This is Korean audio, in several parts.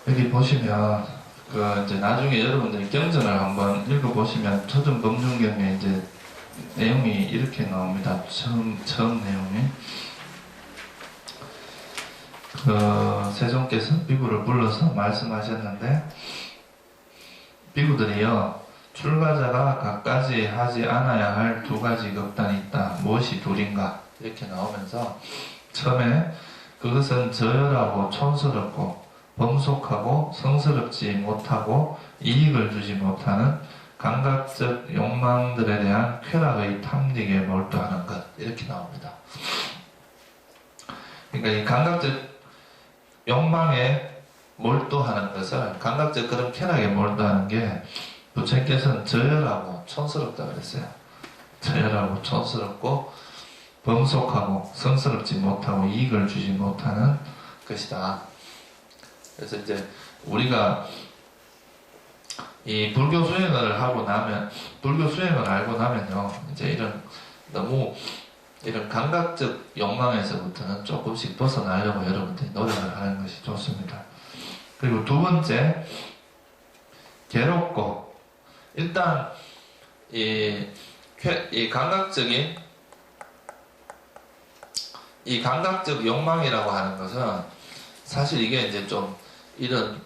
여기 보시면 이제 나중에 여러분들이 경전을 한번 읽어보시면 초전법륜경에 이제 내용이 이렇게 나옵니다. 처음 내용이 세종께서 비구를 불러서 말씀하셨는데, 비구들이여, 출가자가 갖가지 하지 않아야 할 두 가지 극단이 있다. 무엇이 둘인가? 이렇게 나오면서 처음에 그것은 저열하고 촌스럽고 범속하고 성스럽지 못하고 이익을 주지 못하는 감각적 욕망들에 대한 쾌락의 탐닉에 몰두하는 것, 이렇게 나옵니다. 그러니까 이 감각적 욕망에 몰두하는 것을, 감각적 그런 쾌락에 몰두하는 게 부처님께서는 저열하고 촌스럽다 그랬어요. 저열하고 촌스럽고 범속하고 성스럽지 못하고 이익을 주지 못하는 것이다. 그래서 이제 우리가 이 불교 수행을 하고 나면, 불교 수행을 알고 나면요, 이제 너무 이런 감각적 욕망에서부터는 조금씩 벗어나려고 여러분들이 노력을 하는 것이 좋습니다. 그리고 두 번째, 괴롭고, 일단 이 감각적 욕망이라고 하는 것은 사실 이게 이제 좀 이런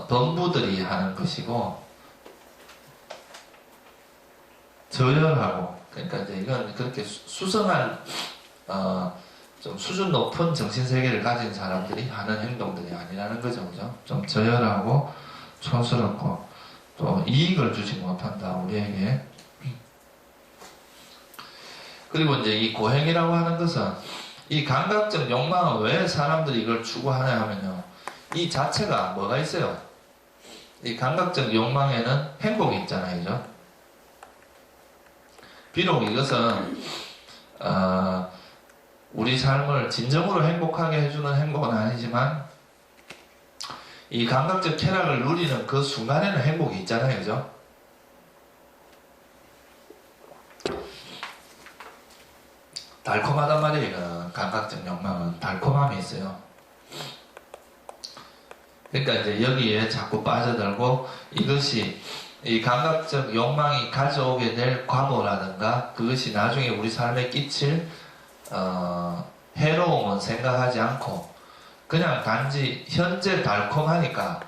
범부들이 하는 것이고, 저열하고, 그러니까 이제 이건 그렇게 수성한 좀 수준 높은 정신세계를 가진 사람들이 하는 행동들이 아니라는 거죠, 그죠? 좀 저열하고 촌스럽고 또 이익을 주지 못한다, 우리에게. 그리고 이제 이 고행이라고 하는 것은, 이 감각적 욕망은 왜 사람들이 이걸 추구하냐 하면요, 이 자체가 뭐가 있어요? 이 감각적 욕망에는 행복이 있잖아요, 그죠? 비록 이것은 우리 삶을 진정으로 행복하게 해주는 행복은 아니지만, 이 감각적 쾌락을 누리는 그 순간에는 행복이 있잖아요, 그죠? 달콤하단 말이에요. 이거는, 감각적 욕망은 달콤함이 있어요. 그러니까 이제 여기에 자꾸 빠져들고, 이것이 이 감각적 욕망이 가져오게 될 과보라든가 그것이 나중에 우리 삶에 끼칠 해로움은 생각하지 않고 그냥 단지 현재 달콤하니까,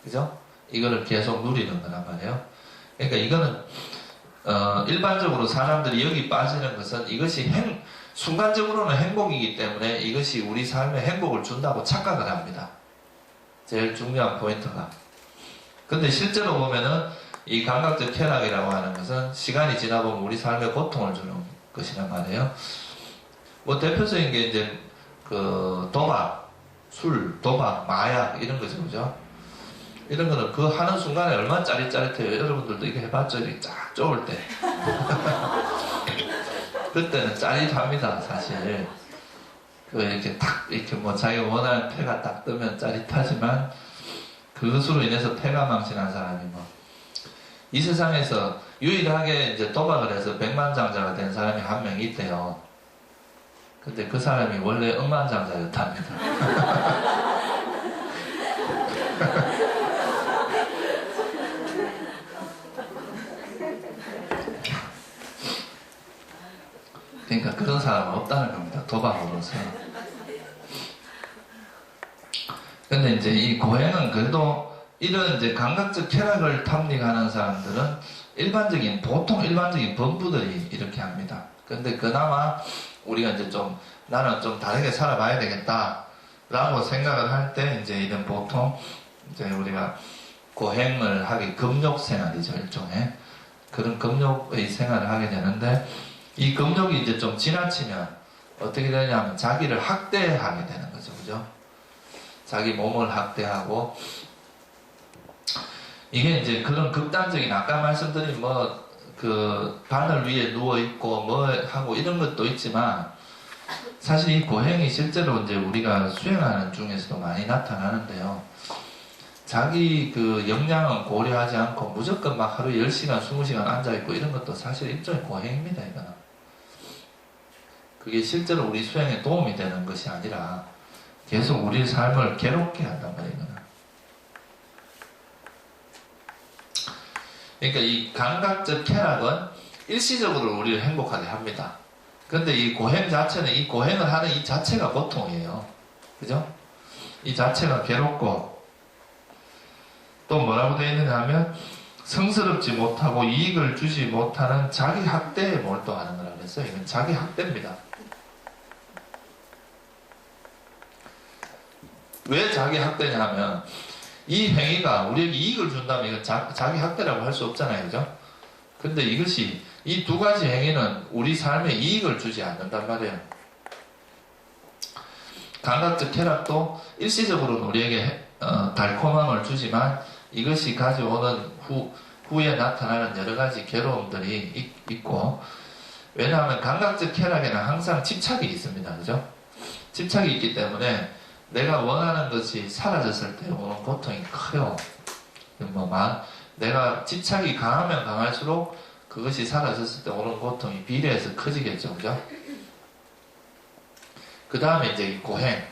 그죠? 이거를 계속 누리는 거란 말이에요. 그러니까 이거는 일반적으로 사람들이 여기 빠지는 것은, 이것이 순간적으로는 행복이기 때문에 이것이 우리 삶에 행복을 준다고 착각을 합니다. 제일 중요한 포인트가. 근데 실제로 보면은 이 감각적 쾌락이라고 하는 것은 시간이 지나보면 우리 삶에 고통을 주는 것이란 말이에요. 뭐 대표적인 게 이제 도박, 술, 도박, 마약 이런 거죠, 그죠? 이런 거는 그 하는 순간에 얼마나 짜릿짜릿해요. 여러분들도 이거 해봤죠? 이렇게 쫙 쪼을 때. 그때는 짜릿합니다, 사실. 이렇게 탁, 이렇게 뭐 자기가 원하는 패가 딱 뜨면 짜릿하지만, 그것으로 인해서 패가 망신한 사람이 이 세상에서 유일하게 이제 도박을 해서 백만장자가 된 사람이 한 명 있대요. 근데 그 사람이 원래 억만장자였답니다. 그러니까 그런 사람은 없다는 겁니다, 도박으로서. 근데 이제 이 고행은 그래도 이런 이제 감각적 쾌락을 탐닉하는 사람들은 보통 일반적인 범부들이 이렇게 합니다. 근데 그나마 우리가 이제 나는 좀 다르게 살아봐야 되겠다 라고 생각을 할 때, 이제 이런 보통 이제 우리가 고행을 하게, 금욕 생활이죠, 일종의. 그런 금욕의 생활을 하게 되는데, 이 금욕이 이제 좀 지나치면 어떻게 되냐면 자기를 학대하게 되는 거죠, 그죠? 자기 몸을 학대하고, 이게 이제 그런 극단적인, 아까 말씀드린 바늘 위에 누워있고 하고 이런 것도 있지만, 사실 이 고행이 실제로 이제 우리가 수행하는 중에서도 많이 나타나는데요. 자기 역량은 고려하지 않고 무조건 막 하루 10시간, 20시간 앉아있고 이런 것도 사실 일종의 고행입니다, 이거는. 그게 실제로 우리 수행에 도움이 되는 것이 아니라 계속 우리 삶을 괴롭게 한단 말이에요, 이거는. 그러니까 이 감각적 쾌락은 일시적으로 우리를 행복하게 합니다. 근데 이 고행 자체는 이 고행을 하는 이 자체가 고통이에요. 그죠? 이 자체가 괴롭고 또 뭐라고 되어 있느냐 하면 성스럽지 못하고 이익을 주지 못하는 자기 학대에 몰두하는 거라고 했어요. 이건 자기 학대입니다. 왜 자기 학대냐 하면 이 행위가 우리에게 이익을 준다면 이건 자기 학대라고 할 수 없잖아요. 그죠? 근데 이것이 이 두 가지 행위는 우리 삶에 이익을 주지 않는단 말이에요. 감각적 쾌락도 일시적으로는 우리에게 달콤함을 주지만 이것이 가져오는 후에 나타나는 여러 가지 괴로움들이 있고, 왜냐하면 감각적 쾌락에는 항상 집착이 있습니다. 그죠? 집착이 있기 때문에 내가 원하는 것이 사라졌을 때 오는 고통이 커요. 내가 집착이 강하면 강할수록 그것이 사라졌을 때 오는 고통이 비례해서 커지겠죠. 그죠? 그 다음에 이제 이 고행.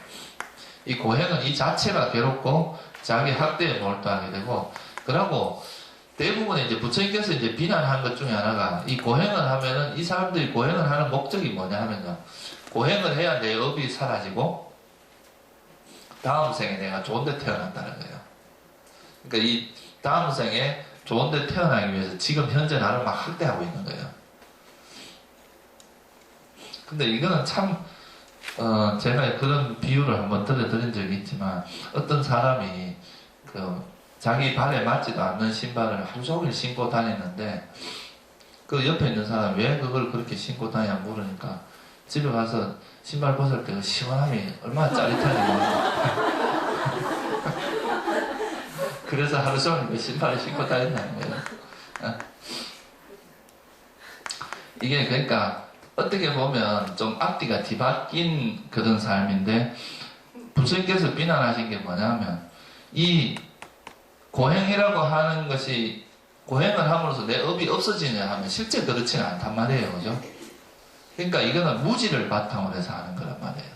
이 고행은 이 자체가 괴롭고 자기 학대에 몰두하게 되고, 그러고 대부분의 이제 부처님께서 이제 비난한 것 중에 하나가 이 고행을 하면은 이 사람들이 고행을 하는 목적이 뭐냐 하면요. 고행을 해야 내 업이 사라지고 다음 생에 내가 좋은 데 태어난다는 거예요. 그러니까 이 다음 생에 좋은 데 태어나기 위해서 지금 현재 나를 막 학대하고 있는 거예요. 근데 이거는 참 제가 그런 비유를 한번 들려드린 적이 있지만, 어떤 사람이 자기 발에 맞지도 않는 신발을 하루 종일 신고 다니는데 그 옆에 있는 사람이 왜 그걸 그렇게 신고 다니냐 물으니까 집에 가서 신발 벗을 때 그 시원함이 얼마나 짜릿한지 모르겠어요. 그래서 하루 종일 그 신발을 신고 다닌다는 거예요. 이게 그러니까 어떻게 보면 좀 앞뒤가 뒤바뀐 그런 삶인데, 부처님께서 비난하신 게 뭐냐면 이 고행이라고 하는 것이 고행을 함으로써 내 업이 없어지냐 하면 실제 그렇지는 않단 말이에요. 그죠? 그러니까 이거는 무지를 바탕으로 해서 하는 거란 말이에요.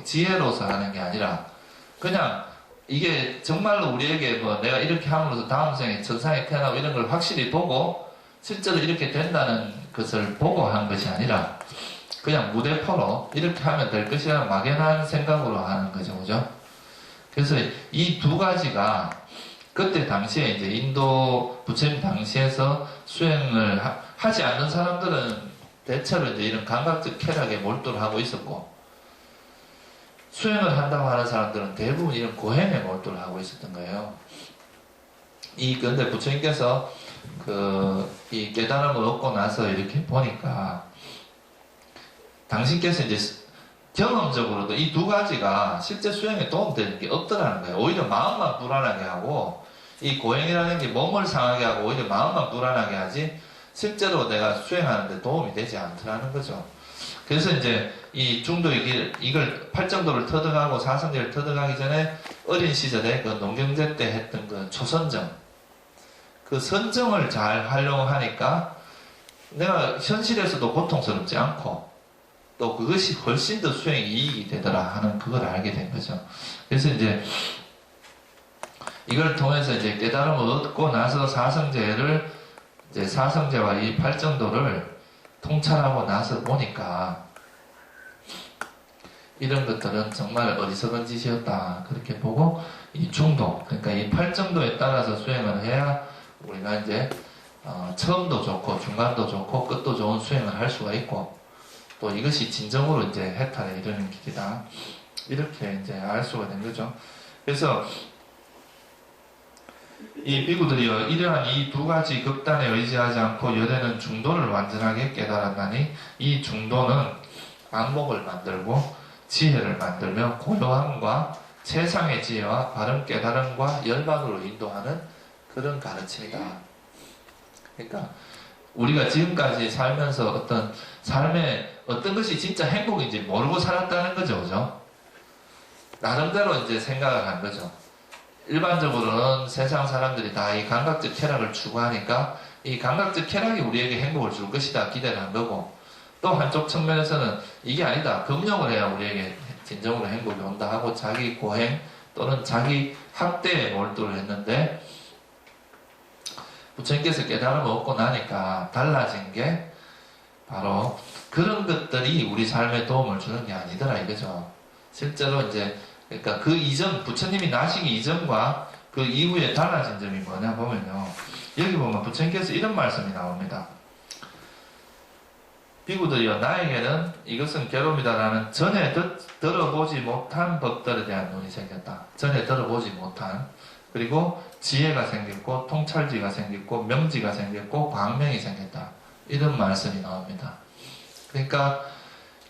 지혜로서 하는 게 아니라 그냥 이게 정말로 우리에게 뭐 내가 이렇게 함으로써 다음 생에 천상에 태어나고 이런 걸 확실히 보고 실제로 이렇게 된다는 것을 보고 한 것이 아니라 그냥 무대포로 이렇게 하면 될 것이라는 막연한 생각으로 하는 거죠. 그죠? 그래서 이 두 가지가 그때 당시에 이제 인도 부처님 당시에서 수행을 하지 않는 사람들은 대체로 이제 이런 감각적 쾌락에 몰두를 하고 있었고, 수행을 한다고 하는 사람들은 대부분 이런 고행에 몰두를 하고 있었던 거예요. 근데 부처님께서 이 깨달음을 얻고 나서 이렇게 보니까 당신께서 이제 경험적으로도 이 두 가지가 실제 수행에 도움되는 게 없더라는 거예요. 오히려 마음만 불안하게 하고, 이 고행이라는 게 몸을 상하게 하고 오히려 마음만 불안하게 하지 실제로 내가 수행하는데 도움이 되지 않더라는 거죠. 그래서 이제 이 중도의 길, 이걸 팔정도를 터득하고 사성제를 터득하기 전에 어린 시절에 그 농경제 때 했던 그 초선정, 그 선정을 잘 활용하니까 내가 현실에서도 고통스럽지 않고 또 그것이 훨씬 더 수행에 이익이 되더라 하는 그걸 알게 된 거죠. 그래서 이제 이걸 통해서 이제 깨달음을 얻고 나서 사성제를 이제 사성제와 이 팔정도를 통찰하고 나서 보니까 이런 것들은 정말 어리석은 짓이었다 그렇게 보고, 이 중도, 그러니까 이 팔정도에 따라서 수행을 해야 우리가 이제 처음도 좋고 중간도 좋고 끝도 좋은 수행을 할 수가 있고, 또 이것이 진정으로 이제 해탈에 이르는 길이다 이렇게 이제 알 수가 된 거죠. 그래서 이 비구들이여, 이러한 이 두 가지 극단에 의지하지 않고 열에는 중도를 완전하게 깨달았나니 이 중도는 안목을 만들고 지혜를 만들며 고요함과 최상의 지혜와 바른 깨달음과 열반으로 인도하는 그런 가르침이다. 그러니까 우리가 지금까지 살면서 어떤 삶에 어떤 것이 진짜 행복인지 모르고 살았다는 거죠. 그죠? 나름대로 이제 생각을 한 거죠. 일반적으로는 세상 사람들이 다 이 감각적 쾌락을 추구하니까 이 감각적 쾌락이 우리에게 행복을 줄 것이다 기대를 한 거고, 또 한쪽 측면에서는 이게 아니다, 금욕을 해야 우리에게 진정으로 행복이 온다 하고 자기 고행 또는 자기 학대에 몰두를 했는데, 부처님께서 깨달음을 얻고 나니까 달라진 게 바로 그런 것들이 우리 삶에 도움을 주는 게 아니더라 이거죠. 실제로 이제 그러니까 그 이전 부처님이 나시기 이전과 그 이후에 달라진 점이 뭐냐 보면요. 여기 보면 부처님께서 이런 말씀이 나옵니다. 비구들이여 나에게는 이것은 괴로움이다라는 전에 들어보지 못한 법들에 대한 눈이 생겼다. 전에 들어보지 못한 그리고 지혜가 생겼고 통찰지가 생겼고 명지가 생겼고 광명이 생겼다. 이런 말씀이 나옵니다. 그러니까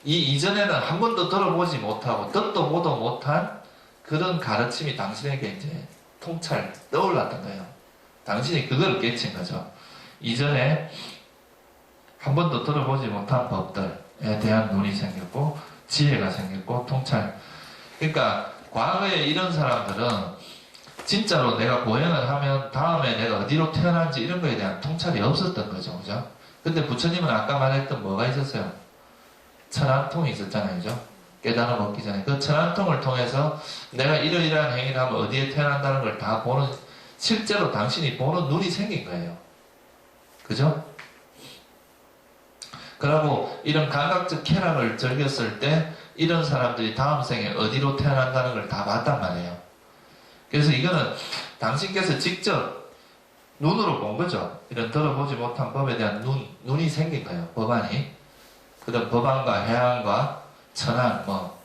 이 이전에는 한 번도 들어보지 못하고 듣도 보도 못한 그런 가르침이 당신에게 이제 통찰 떠올랐던 거예요. 당신이 그걸 깨친 거죠. 이전에 한 번도 들어보지 못한 법들에 대한 눈이 생겼고 지혜가 생겼고 통찰. 그러니까 과거에 이런 사람들은 진짜로 내가 고행을 하면 다음에 내가 어디로 태어난지 이런 거에 대한 통찰이 없었던 거죠. 그죠? 근데 부처님은 아까 말했던 뭐가 있었어요? 천안통이 있었잖아요. 그죠? 깨달음 얻기 전에. 그 천안통을 통해서 내가 이러이러한 행위를 하면 어디에 태어난다는 걸 다 보는, 실제로 당신이 보는 눈이 생긴 거예요. 그죠? 그리고 이런 감각적 쾌락을 즐겼을 때 이런 사람들이 다음 생에 어디로 태어난다는 걸 다 봤단 말이에요. 그래서 이거는 당신께서 직접 눈으로 본 거죠. 이런 들어보지 못한 법에 대한 눈이 생긴 거예요. 법안이. 그다음 법안과 해안과 천안, 뭐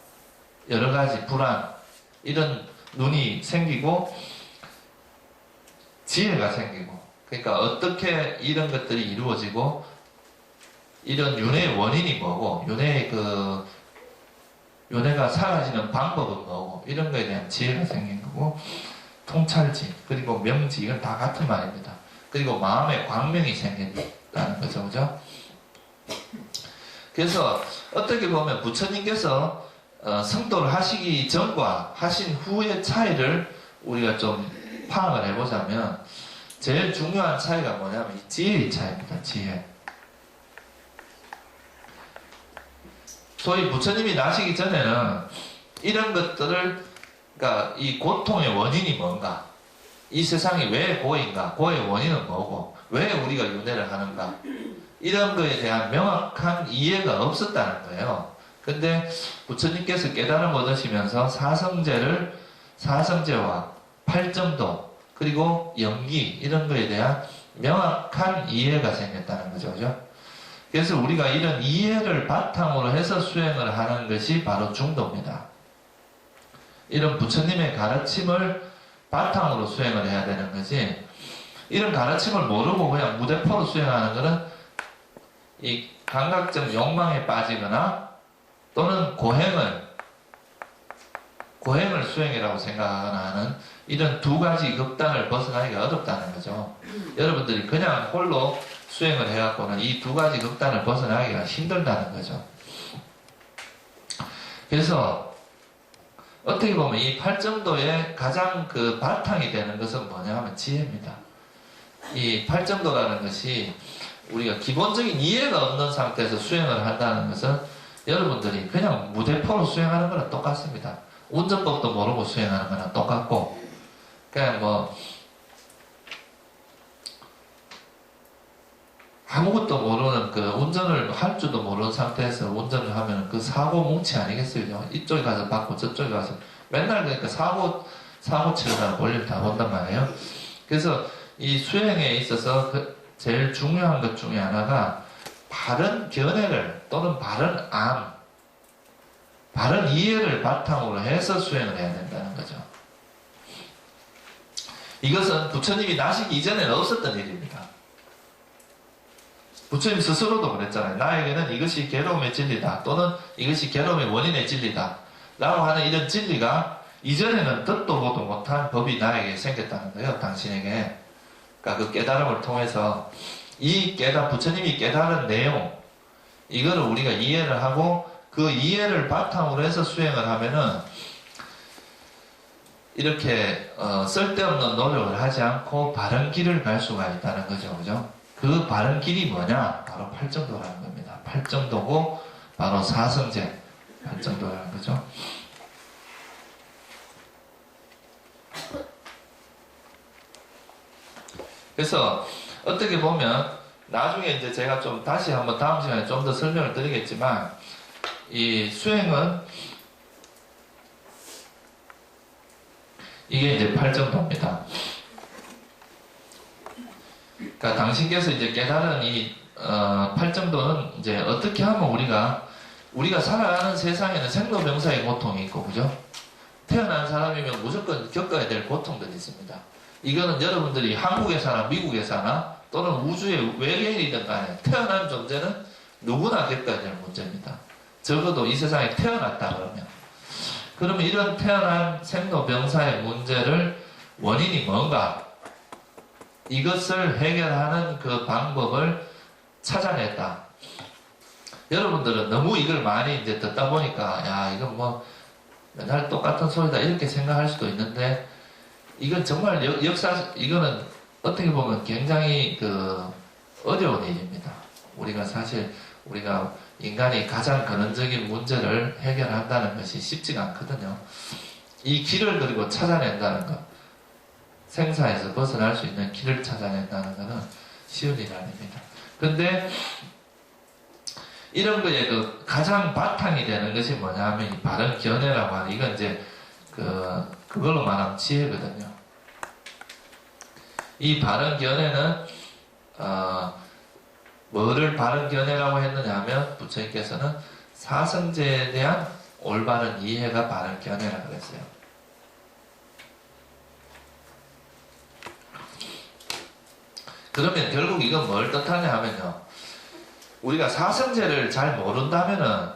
여러 가지 불안 이런 눈이 생기고 지혜가 생기고, 그러니까 어떻게 이런 것들이 이루어지고 이런 윤회의 원인이 뭐고 윤회가 사라지는 방법은 뭐고 이런 거에 대한 지혜가 생긴 거고, 통찰지 그리고 명지 이건 다 같은 말입니다. 그리고 마음의 광명이 생긴다는 거죠. 그죠? 그래서 어떻게 보면 부처님께서 성도를 하시기 전과 하신 후의 차이를 우리가 좀 파악을 해보자면 제일 중요한 차이가 뭐냐면 이 지혜의 차이입니다. 지혜. 소위 부처님이 나시기 전에는 이런 것들을, 그러니까 이 고통의 원인이 뭔가, 이 세상이 왜 고인가, 고의 원인은 뭐고, 왜 우리가 윤회를 하는가, 이런 거에 대한 명확한 이해가 없었다는 거예요. 근데 부처님께서 깨달음 얻으시면서 사성제와 팔정도 그리고 연기 이런 거에 대한 명확한 이해가 생겼다는 거죠. 그죠? 그래서 우리가 이런 이해를 바탕으로 해서 수행을 하는 것이 바로 중도입니다. 이런 부처님의 가르침을 바탕으로 수행을 해야 되는 거지, 이런 가르침을 모르고 그냥 무대포로 수행하는 것은 이 감각적 욕망에 빠지거나 또는 고행을 수행이라고 생각하거나 하는 이런 두 가지 극단을 벗어나기가 어렵다는 거죠. 여러분들이 그냥 홀로 수행을 해갖고는 이 두 가지 극단을 벗어나기가 힘들다는 거죠. 그래서 어떻게 보면 이 팔정도의 가장 그 바탕이 되는 것은 뭐냐 하면 지혜입니다. 이 팔정도라는 것이 우리가 기본적인 이해가 없는 상태에서 수행을 한다는 것은 여러분들이 그냥 무대포로 수행하는 거랑 똑같습니다. 운전법도 모르고 수행하는 거랑 똑같고, 그냥 뭐 아무것도 모르는, 그 운전을 할 줄도 모르는 상태에서 운전을 하면 그 사고 뭉치 아니겠어요? 이쪽에 가서 받고 저쪽에 가서 맨날 그러니까 사고 치려다 볼일 다 본단 말이에요. 그래서 이 수행에 있어서 제일 중요한 것 중에 하나가 바른 견해를 또는 바른 바른 이해를 바탕으로 해서 수행을 해야 된다는 거죠. 이것은 부처님이 나시기 이전에는 없었던 일입니다. 부처님 스스로도 그랬잖아요. 나에게는 이것이 괴로움의 진리다, 또는 이것이 괴로움의 원인의 진리다 라고 하는 이런 진리가 이전에는 듣도 보도 못한 법이 나에게 생겼다는 거예요. 당신에게. 그러니까 그 깨달음을 통해서 부처님이 깨달은 내용, 이거를 우리가 이해를 하고 그 이해를 바탕으로 해서 수행을 하면은 이렇게 쓸데없는 노력을 하지 않고 바른 길을 갈 수가 있다는 거죠. 그죠? 그 바른 길이 뭐냐? 바로 팔정도라는 겁니다. 팔정도고 바로 사성제 팔정도라는 거죠. 그래서 어떻게 보면 나중에 이제 제가 좀 다시 한번 다음 시간에 좀 더 설명을 드리겠지만 이 수행은 이게 이제 8정도입니다. 그러니까 당신께서 이제 깨달은 이 8정도는 이제 어떻게 하면 우리가 살아가는 세상에는 생로병사의 고통이 있고, 그죠? 태어난 사람이면 무조건 겪어야 될 고통들이 있습니다. 이거는 여러분들이 한국에 사나 미국에 사나 또는 우주의 외계인이든 간에 태어난 존재는 누구나 겪어야 될 문제입니다. 적어도 이 세상에 태어났다 그러면 이런 태어난 생로병사의 문제를 원인이 뭔가, 이것을 해결하는 그 방법을 찾아냈다. 여러분들은 너무 이걸 많이 이제 듣다 보니까 야 이건 뭐 맨날 똑같은 소리다 이렇게 생각할 수도 있는데, 이건 정말 이거는 어떻게 보면 굉장히 어려운 일입니다. 우리가 인간이 가장 근원적인 문제를 해결한다는 것이 쉽지가 않거든요. 이 길을 그리고 찾아낸다는 것, 생사에서 벗어날 수 있는 길을 찾아낸다는 것은 쉬운 일이 아닙니다. 근데 이런 거에 가장 바탕이 되는 것이 뭐냐 하면 이 바른 견해라고 하는, 이건 이제 그걸로 말하면 지혜거든요. 이 바른 견해는 뭐를 바른 견해라고 했느냐 하면 부처님께서는 사성제에 대한 올바른 이해가 바른 견해라고 그랬어요. 그러면 결국 이건 뭘 뜻하냐 하면요, 우리가 사성제를 잘 모른다면은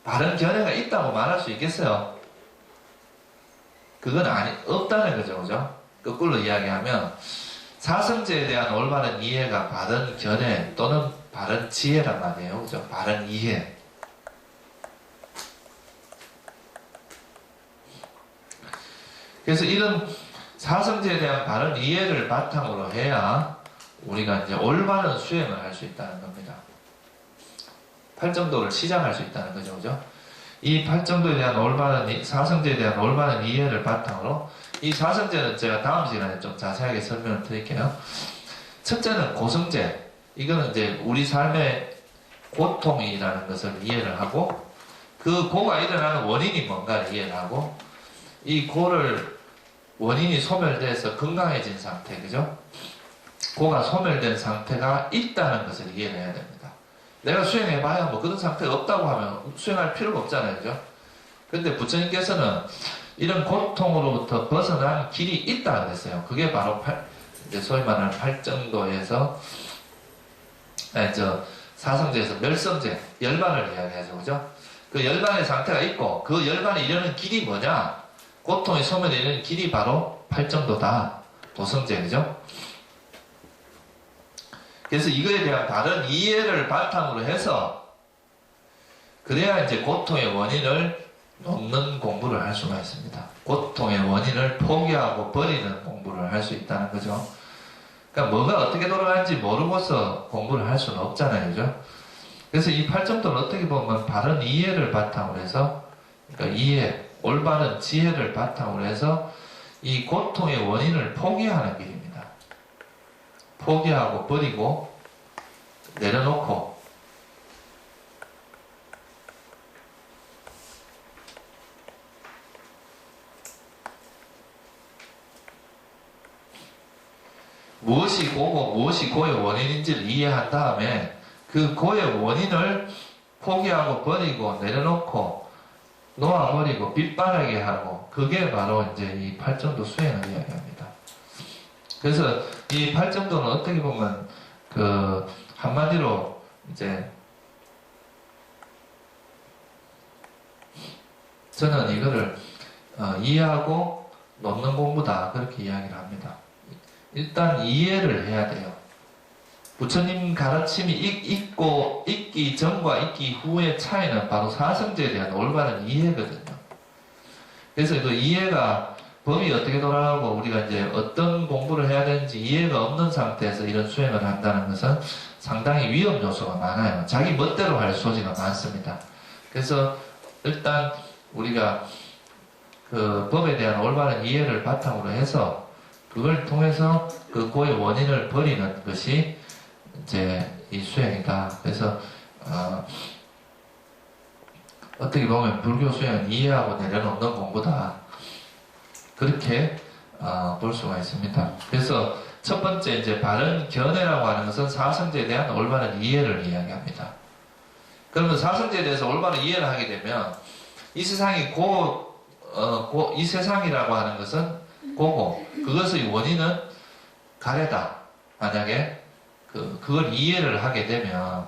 바른 견해가 있다고 말할 수 있겠어요? 그건 없다는 거죠, 그죠? 거꾸로 이야기하면 사성제에 대한 올바른 이해가 바른 견해 또는 바른 지혜란 말이에요, 그죠? 바른 이해. 그래서 이런 사성제에 대한 바른 이해를 바탕으로 해야 우리가 이제 올바른 수행을 할 수 있다는 겁니다. 8정도를 시작할 수 있다는 거죠, 그죠? 이 8정도에 대한 사성제에 대한 올바른 이해를 바탕으로, 이 사성제는 제가 다음 시간에 좀 자세하게 설명을 드릴게요. 첫째는 고성제. 이거는 이제 우리 삶의 고통이라는 것을 이해를 하고, 그 고가 일어나는 원인이 뭔가를 이해를 하고, 이 고를 원인이 소멸돼서 건강해진 상태, 그죠? 고가 소멸된 상태가 있다는 것을 이해를 해야 됩니다. 내가 수행해봐야 뭐 그런 상태가 없다고 하면 수행할 필요가 없잖아요, 그죠? 근데 부처님께서는 이런 고통으로부터 벗어난 길이 있다 그랬어요. 그게 바로 이제 소위 말하는 8정도에서 사성제에서 멸성제, 열반을 이야기하죠, 그죠? 그 열반의 상태가 있고, 그 열반에 이르는 길이 뭐냐? 고통이 소멸에 이르는 길이 바로 8정도다. 도성제, 그죠? 그래서 이거에 대한 바른 이해를 바탕으로 해서, 그래야 이제 고통의 원인을 놓는 공부를 할 수가 있습니다. 고통의 원인을 포기하고 버리는 공부를 할 수 있다는 거죠. 그러니까 뭐가 어떻게 돌아가는지 모르고서 공부를 할 수는 없잖아요, 그죠? 그래서 이 8정도는 어떻게 보면 바른 이해를 바탕으로 해서, 그러니까 이해, 올바른 지혜를 바탕으로 해서 이 고통의 원인을 포기하는 길입니다. 포기하고 버리고 내려놓고, 무엇이 고고 무엇이 고의 원인인지를 이해한 다음에 그 고의 원인을 포기하고 버리고 내려놓고 놓아버리고 빛바라게 하고, 그게 바로 이제 이 8정도 수행을 이야기합니다. 그래서 이 8정도는 어떻게 보면 한마디로 이제 저는 이거를 이해하고 놓는 공부다, 그렇게 이야기를 합니다. 일단 이해를 해야 돼요. 부처님 가르침이 있기 전과 있기 후의 차이는 바로 사성제에 대한 올바른 이해거든요. 그래서 그 이해가, 법이 어떻게 돌아가고 우리가 이제 어떤 공부를 해야 되는지 이해가 없는 상태에서 이런 수행을 한다는 것은 상당히 위험 요소가 많아요. 자기 멋대로 할 소지가 많습니다. 그래서 일단 우리가 그 법에 대한 올바른 이해를 바탕으로 해서 그걸 통해서 그 고의 원인을 버리는 것이 이제 이 수행이다. 그래서 어떻게 보면 불교 수행은 이해하고 내려놓는 공부다. 그렇게 볼 수가 있습니다. 그래서 첫 번째 이제 바른 견해라고 하는 것은 사성제에 대한 올바른 이해를 이야기합니다. 그러면 사성제에 대해서 올바른 이해를 하게 되면 이 세상이 이 세상이라고 하는 것은 고고, 그것의 원인은 가래다. 만약에 그걸 이해를 하게 되면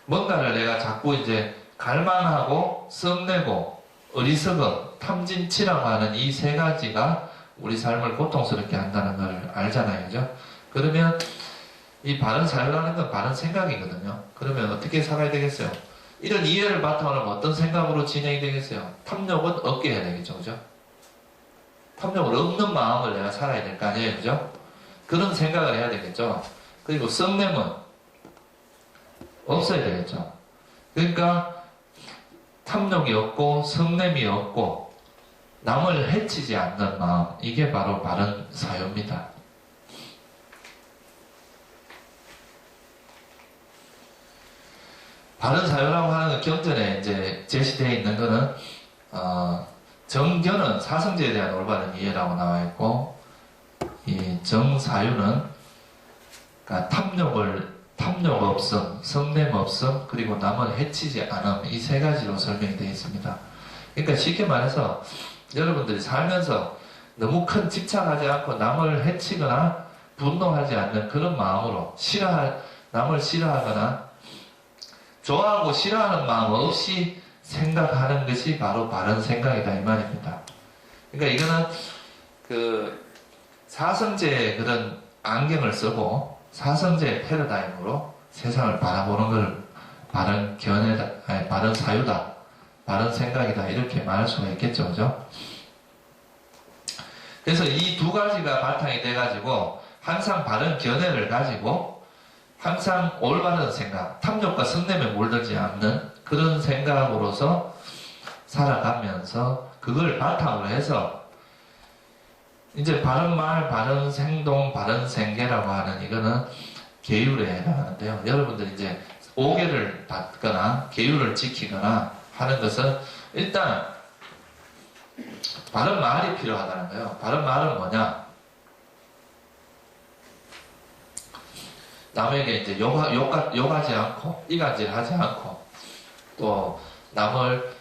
뭔가를 내가 자꾸 이제 갈망하고 썩내고 어리석어 탐진치라고 하는 이 세 가지가 우리 삶을 고통스럽게 한다는 걸 알잖아요. 그죠? 그러면 이 바른 사유라는 건 바른 생각이거든요. 그러면 어떻게 살아야 되겠어요? 이런 이해를 바탕으로 하면 어떤 생각으로 진행이 되겠어요? 탐욕은 없게 해야 되겠죠. 그죠? 탐욕을 없는 마음을 내가 살아야 될 거 아니에요. 그죠? 그런 생각을 해야 되겠죠. 그리고 썩냄은 없어야 되겠죠. 그러니까 탐욕이 없고 성냄이 없고 남을 해치지 않는 마음, 이게 바로 바른 사유입니다. 바른 사유라고 하는 경전에 이제 제시되어 있는 것은 정견은 사성제에 대한 올바른 이해라고 나와 있고, 이 정사유는 그러니까 탐욕 없음, 성냄 없음, 그리고 남을 해치지 않음, 이 세 가지로 설명이 되어 있습니다. 그러니까 쉽게 말해서 여러분들이 살면서 너무 큰 집착하지 않고 남을 해치거나 분노하지 않는 그런 마음으로 남을 싫어하거나 좋아하고 싫어하는 마음 없이 생각하는 것이 바로 바른 생각이다, 이 말입니다. 그러니까 이거는 그 사성제의 그런 안경을 쓰고 사성제의 패러다임으로 세상을 바라보는 걸 바른 견해다, 아니, 바른 사유다, 바른 생각이다, 이렇게 말할 수가 있겠죠. 그죠? 그래서 이 두 가지가 바탕이 돼가지고 항상 바른 견해를 가지고 항상 올바른 생각, 탐욕과 성냄에 물들지 않는 그런 생각으로서 살아가면서 그걸 바탕으로 해서 이제 바른 말, 바른 행동, 바른 생계라고 하는 이거는 계율에 해당하는데요. 여러분들이 이제 오계를 받거나 계율을 지키거나 하는 것은 일단 바른 말이 필요하다는 거예요. 바른 말은 뭐냐? 남에게 이제 욕하지 않고 이간질하지 않고 또 남을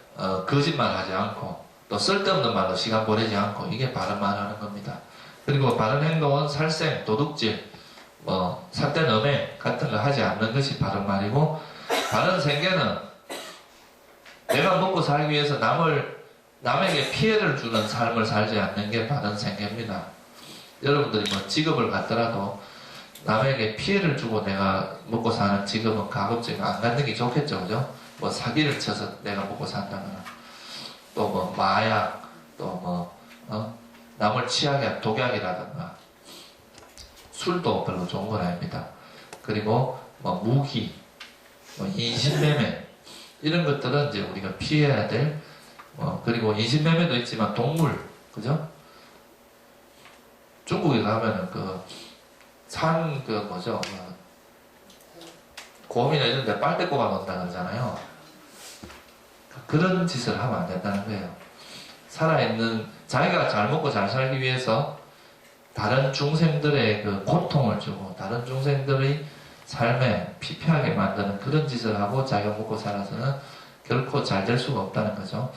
거짓말하지 않고 또 쓸데없는 말로 시간 보내지 않고, 이게 바른 말하는 겁니다. 그리고 바른 행동은 살생, 도둑질, 삿된 음행 같은 거 하지 않는 것이 바른 말이고, 바른 생계는 내가 먹고 살기 위해서 남에게 피해를 주는 삶을 살지 않는 게 바른 생계입니다. 여러분들이 뭐 직업을 갖더라도 남에게 피해를 주고 내가 먹고 사는 직업은 가급적 안 갖는 게 좋겠죠. 그죠? 뭐 사기를 쳐서 내가 먹고 산다거나 또 뭐 마약, 또 남을 취하게 한 독약이라든가 술도 별로 좋은 건 아닙니다. 그리고 뭐 무기, 인신매매, 이런 것들은 이제 우리가 피해야 될, 그리고 인신매매도 있지만 동물, 그죠? 중국에 가면은 곰이나 이런 데 빨대 꼽아 놓는다 그러잖아요. 그런 짓을 하면 안 된다는 거예요. 살아있는, 자기가 잘 먹고 잘 살기 위해서 다른 중생들의 그 고통을 주고 다른 중생들의 삶에 피폐하게 만드는 그런 짓을 하고 자기가 먹고 살아서는 결코 잘 될 수가 없다는 거죠.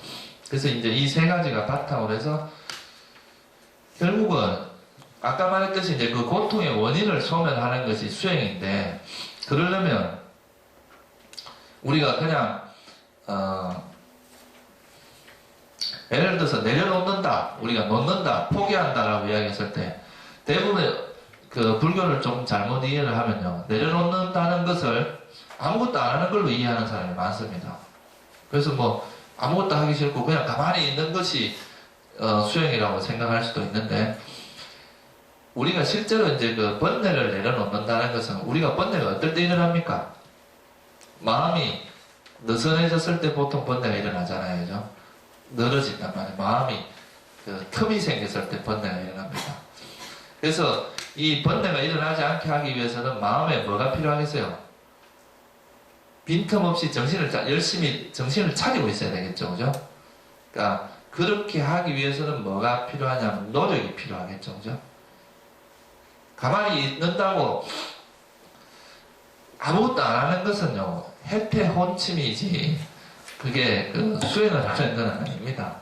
그래서 이제 이 세 가지가 바탕으로 해서 결국은 아까 말했듯이 이제 그 고통의 원인을 소멸하는 것이 수행인데, 그러려면 우리가 그냥 예를 들어서 내려놓는다, 우리가 놓는다, 포기한다라고 이야기했을 때 대부분의 그 불교를 좀 잘못 이해를 하면요, 내려놓는다는 것을 아무것도 안 하는 걸로 이해하는 사람이 많습니다. 그래서 뭐 아무것도 하기 싫고 그냥 가만히 있는 것이 수행이라고 생각할 수도 있는데, 우리가 실제로 이제 그 번뇌를 내려놓는다는 것은, 우리가 번뇌가 어떨 때 일어납니까? 마음이 느슨해졌을 때 보통 번뇌가 일어나잖아요. 그죠? 늘어진단 말이에요. 마음이 그 틈이 생겼을 때 번뇌가 일어납니다. 그래서 이 번뇌가 일어나지 않게 하기 위해서는 마음에 뭐가 필요하겠어요? 빈틈없이 열심히 정신을 차리고 있어야 되겠죠. 그죠? 그러니까 그렇게 하기 위해서는 뭐가 필요하냐면 노력이 필요하겠죠. 그죠? 가만히 있는다고 아무것도 안 하는 것은요, 해태혼침이지, 그게 수행을 하는 건 아닙니다.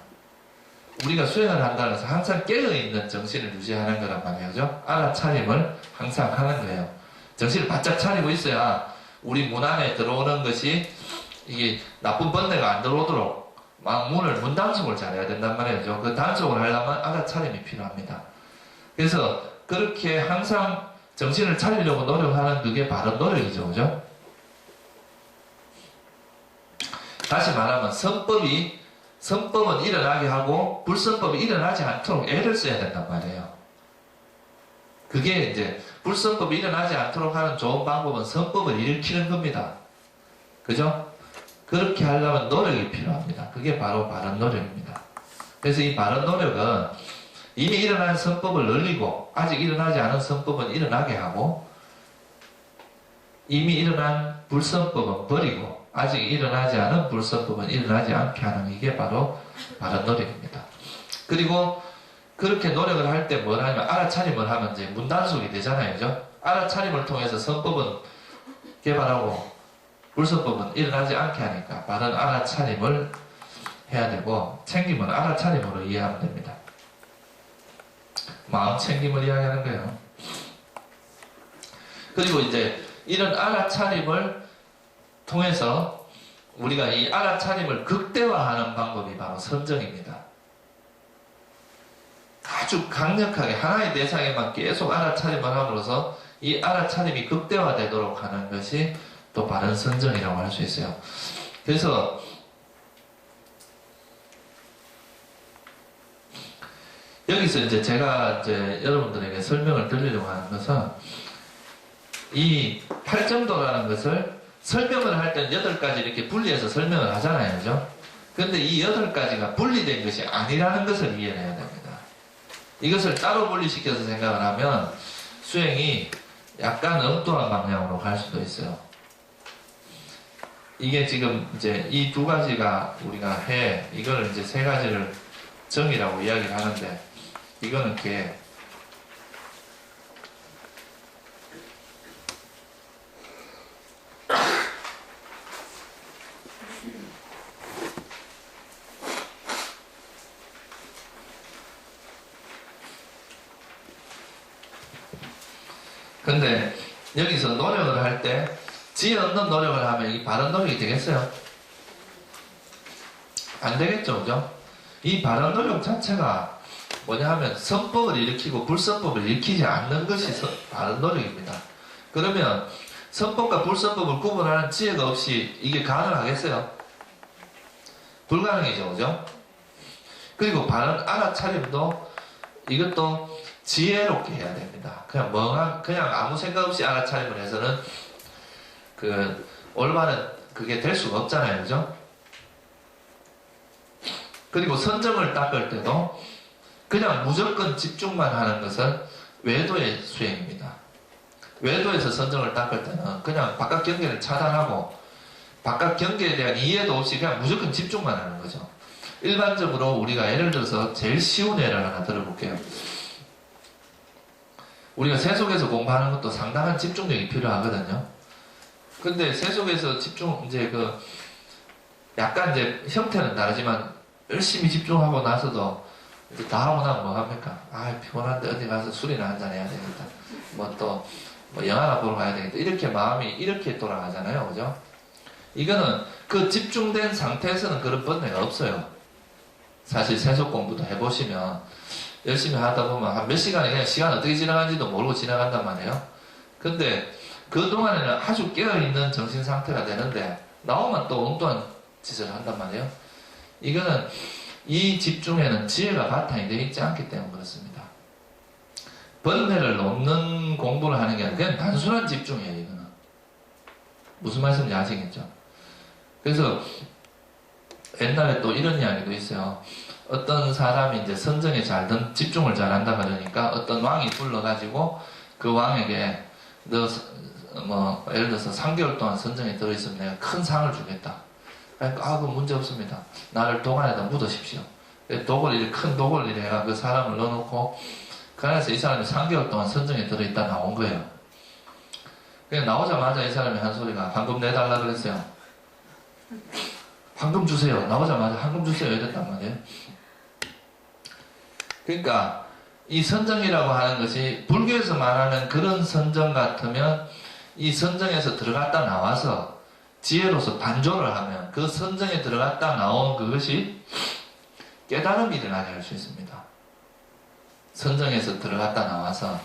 우리가 수행을 한다고 해서 항상 깨어있는 정신을 유지하는 거란 말이에요. 그죠? 알아차림을 항상 하는 거예요. 정신을 바짝 차리고 있어야 우리 문 안에 들어오는 것이 이게 나쁜 번뇌가 안 들어오도록 막 문 단속을 잘해야 된단 말이죠. 그 단속을 하려면 알아차림이 필요합니다. 그래서 그렇게 항상 정신을 차리려고 노력하는 그게 바른 노력이죠. 그죠? 다시 말하면 선법은 일어나게 하고 불선법이 일어나지 않도록 애를 써야 된단 말이에요. 그게 이제 불선법이 일어나지 않도록 하는 좋은 방법은 선법을 일으키는 겁니다. 그죠? 그렇게 하려면 노력이 필요합니다. 그게 바로 바른 노력입니다. 그래서 이 바른 노력은 이미 일어난 선법을 늘리고 아직 일어나지 않은 선법은 일어나게 하고 이미 일어난 불선법은 버리고 아직 일어나지 않은 불선법은 일어나지 않게 하는 이게 바로 바른 노력입니다. 그리고 그렇게 노력을 할 때 뭘 하냐면 알아차림을 하면 이제 문단속이 되잖아요. 그죠? 알아차림을 통해서 선법은 개발하고 불선법은 일어나지 않게 하니까 바른 알아차림을 해야 되고 챙김은 알아차림으로 이해하면 됩니다. 마음 챙김을 이야기하는 거예요. 그리고 이제 이런 알아차림을 통해서 우리가 이 알아차림을 극대화하는 방법이 바로 선정입니다. 아주 강력하게 하나의 대상에만 계속 알아차림을 함으로써 이 알아차림이 극대화되도록 하는 것이 또 바른 선정이라고 할 수 있어요. 그래서 여기서 이제 제가 여러분들에게 설명을 드리려고 하는 것은 이 팔정도라는 것을 설명을 할 때는 8가지 이렇게 분리해서 설명을 하잖아요. 그죠? 근데 이 8가지가 분리된 것이 아니라는 것을 이해해야 됩니다. 이것을 따로 분리시켜서 생각을 하면 수행이 약간 엉뚱한 방향으로 갈 수도 있어요. 이게 지금 이제 이 2가지가 우리가 이거를 이제 3가지를 정이라고 이야기를 하는데 이거는 개. 근데 여기서 노력을 할 때 지혜 없는 노력을 하면 이 바른 노력이 되겠어요? 안 되겠죠, 그죠? 이 바른 노력 자체가 뭐냐 하면 선법을 일으키고 불선법을 일으키지 않는 것이 바른 노력입니다. 그러면 선법과 불선법을 구분하는 지혜가 없이 이게 가능하겠어요? 불가능이죠, 그죠? 그리고 바른 알아차림도 이것도 지혜롭게 해야 됩니다. 그냥 아무 생각 없이 알아차림을 해서는 올바른 그게 될 수가 없잖아요, 그죠? 그리고 선정을 닦을 때도 그냥 무조건 집중만 하는 것은 외도의 수행입니다. 외도에서 선정을 닦을 때는 그냥 바깥 경계를 차단하고 바깥 경계에 대한 이해도 없이 그냥 무조건 집중만 하는 거죠. 일반적으로 우리가 예를 들어서 제일 쉬운 예를 하나 들어볼게요. 우리가 세속에서 공부하는 것도 상당한 집중력이 필요하거든요. 근데 세속에서 약간 형태는 다르지만 열심히 집중하고 나서도 이제 다 하고 나면 뭐 합니까? 피곤한데 어디 가서 술이나 한잔 해야 되겠다. 영화나 보러 가야 되겠다. 이렇게 마음이 이렇게 돌아가잖아요. 그죠? 이거는 그 집중된 상태에서는 그런 번뇌가 없어요. 사실 세속 공부도 해보시면 열심히 하다 보면 한 몇 시간이 그냥 시간 어떻게 지나가는지도 모르고 지나간단 말이에요. 근데 그동안에는 아주 깨어있는 정신 상태가 되는데 나오면 또 엉뚱한 짓을 한단 말이에요. 이거는 이 집중에는 지혜가 바탕이 되어 있지 않기 때문에 그렇습니다. 번뇌를 놓는 공부를 하는 게 아니라 그냥 단순한 집중이에요. 이거는 무슨 말씀인지 아시겠죠? 그래서 옛날에 또 이런 이야기도 있어요. 어떤 사람이 이제 선정에 집중을 잘 한다 그러니까 어떤 왕이 불러가지고 그 왕에게 너 뭐 예를 들어서 3개월 동안 선정에 들어있으면 내가 큰 상을 주겠다. 그러니까 그거 문제 없습니다. 나를 도관에다 묻으십시오. 큰 독을 이래가 그 사람을 넣어놓고 그 안에서 이 사람이 3개월 동안 선정에 들어있다 나온 거예요. 그냥 나오자마자 이 사람이 한 소리가 황금 내달라 그랬어요. 황금 주세요. 나오자마자 황금 주세요 이랬단 말이에요. 그러니까 이 선정이라고 하는 것이 불교에서 말하는 그런 선정 같으면 이 선정에서 들어갔다 나와서 지혜로서 반조를 하면 그 선정에 들어갔다 나온 그것이 깨달음이 일어나게 할 수 있습니다. 선정에서 들어갔다 나와서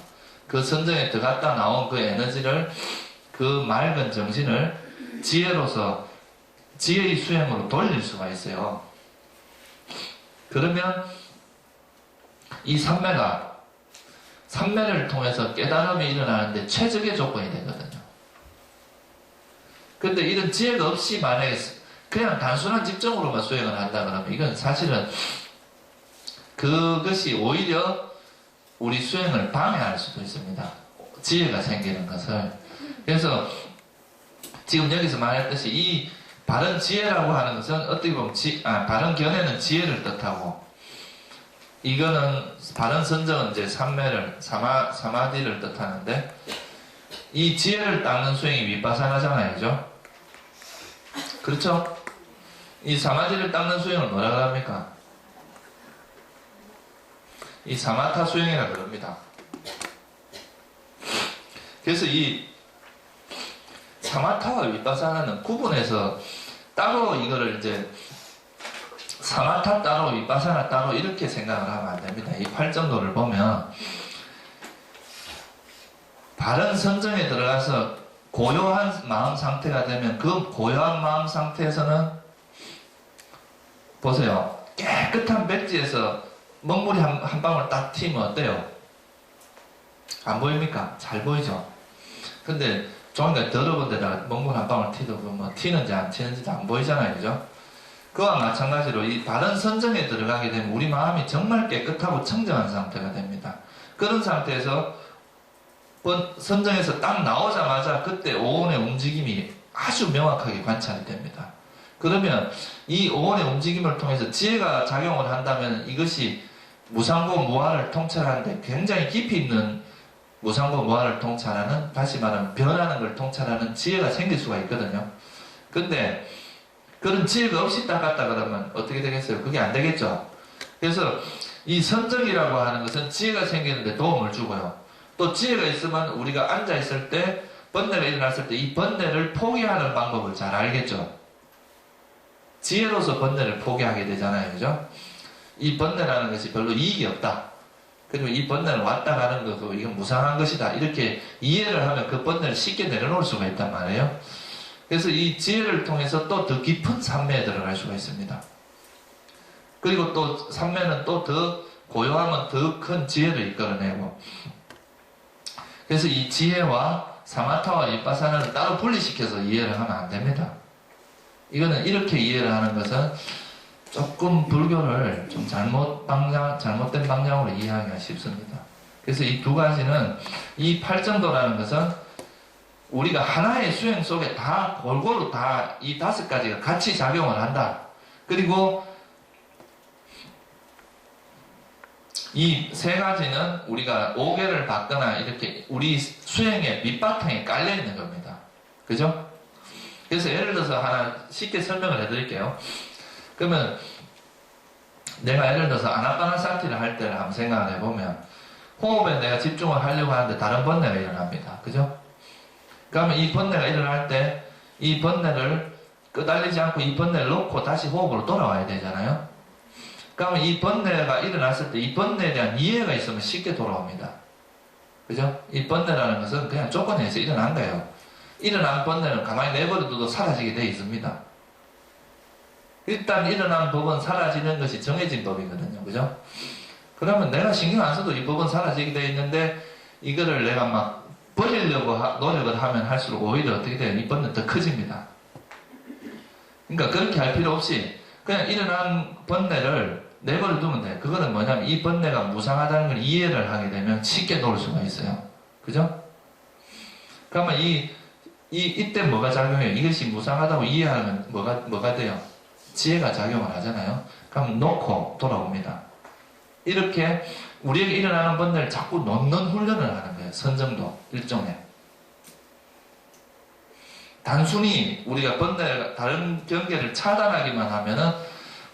그 선정에 들어갔다 나온 그 에너지를 그 맑은 정신을 지혜로서 지혜의 수행으로 돌릴 수가 있어요. 그러면 이 삼매를 통해서 깨달음이 일어나는데 최적의 조건이 되거든요. 근데 이런 지혜가 없이 만약에 그냥 단순한 집중으로만 수행을 한다 그러면 이건 사실은 그것이 오히려 우리 수행을 방해할 수도 있습니다. 지혜가 생기는 것을. 그래서 지금 여기서 말했듯이 이 바른 지혜라고 하는 것은 어떻게 보면 바른 견해는 지혜를 뜻하고 이거는 바른 선정은 이제 사마디를 뜻하는데 이 지혜를 닦는 수행이 윗바사나잖아요. 그죠? 그렇죠? 이 사마디를 닦는 수행을 뭐라 합니까? 이 사마타 수행이라 그럽니다. 그래서 이 사마타와 윗바사나는 구분해서 따로 이거를 이제 사마타 따로 윗바사나 따로 이렇게 생각을 하면 안 됩니다. 이 팔정도를 보면 바른 선정에 들어가서 고요한 마음 상태가 되면 그 고요한 마음 상태에서는 보세요. 깨끗한 백지에서 먹물이 한 방울 딱 튀면 어때요? 안 보입니까? 잘 보이죠? 근데 종이가 더러운 데다가 먹물 한 방울 튀도 뭐 튀는지 안 튀는지도 안 보이잖아요. 그죠? 그와 마찬가지로 이 바른 선정에 들어가게 되면 우리 마음이 정말 깨끗하고 청정한 상태가 됩니다. 그런 상태에서 선정에서 딱 나오자마자 그때 오온의 움직임이 아주 명확하게 관찰이 됩니다. 그러면 이 오온의 움직임을 통해서 지혜가 작용을 한다면 이것이 무상고 무아를 통찰하는데 굉장히 깊이 있는 무상고 무아를 통찰하는, 다시 말하면 변하는 걸 통찰하는 지혜가 생길 수가 있거든요. 근데 그런 지혜가 없이 딱 갔다 그러면 어떻게 되겠어요? 그게 안 되겠죠. 그래서 이 선정이라고 하는 것은 지혜가 생기는데 도움을 주고요. 또 지혜가 있으면 우리가 앉아있을 때 번뇌가 일어났을 때 이 번뇌를 포기하는 방법을 잘 알겠죠. 지혜로서 번뇌를 포기하게 되잖아요. 그죠? 이 번뇌라는 것이 별로 이익이 없다. 그리고 이 번뇌는 왔다 가는 거고 이건 무상한 것이다. 이렇게 이해를 하면 그 번뇌를 쉽게 내려놓을 수가 있단 말이에요. 그래서 이 지혜를 통해서 또 더 깊은 삼매에 들어갈 수가 있습니다. 그리고 또 삼매는 또 더 고요하면 더 큰 지혜를 이끌어내고, 그래서 이 지혜와 사마타와 윗바사나를 따로 분리시켜서 이해를 하면 안 됩니다. 이거는 이렇게 이해를 하는 것은 조금 불교를 좀 잘못된 방향으로 이해하기가 쉽습니다. 그래서 이 두 가지는, 이 팔정도라는 것은 우리가 하나의 수행 속에 다 골고루 다 이 5가지가 같이 작용을 한다. 그리고 이 3가지는 우리가 5개를 받거나 이렇게 우리 수행의 밑바탕에 깔려 있는 겁니다. 그죠? 그래서 예를 들어서 하나 쉽게 설명을 해드릴게요. 그러면 내가 예를 들어서 아나파나사티를 할 때를 한번 생각을 해보면 호흡에 내가 집중을 하려고 하는데 다른 번뇌가 일어납니다. 그죠? 그러면 이 번뇌가 일어날 때 이 번뇌를 끄달리지 않고 이 번뇌를 놓고 다시 호흡으로 돌아와야 되잖아요. 그러면 이 번뇌가 일어났을 때 이 번뇌에 대한 이해가 있으면 쉽게 돌아옵니다. 그죠? 이 번뇌라는 것은 그냥 조건에 의해서 일어난 거예요. 일어난 번뇌는 가만히 내버려둬도 사라지게 되어 있습니다. 일단 일어난 법은 사라지는 것이 정해진 법이거든요. 그죠? 그러면 내가 신경 안 써도 이 법은 사라지게 되어 있는데 이거를 내가 막 버리려고 노력을 하면 할수록 오히려 어떻게 돼요? 이 번뇌는 더 커집니다. 그러니까 그렇게 할 필요 없이 그냥 일어난 번뇌를 내버려 두면 돼. 그거는 뭐냐면 이 번뇌가 무상하다는 걸 이해를 하게 되면 쉽게 놓을 수가 있어요. 그죠? 그러면 이때 뭐가 작용해요? 이것이 무상하다고 이해하면 뭐가 돼요? 지혜가 작용을 하잖아요. 그럼 놓고 돌아옵니다. 이렇게 우리에게 일어나는 번뇌를 자꾸 놓는 훈련을 하는 거예요. 선정도 일종의. 단순히 우리가 번뇌 다른 경계를 차단하기만 하면은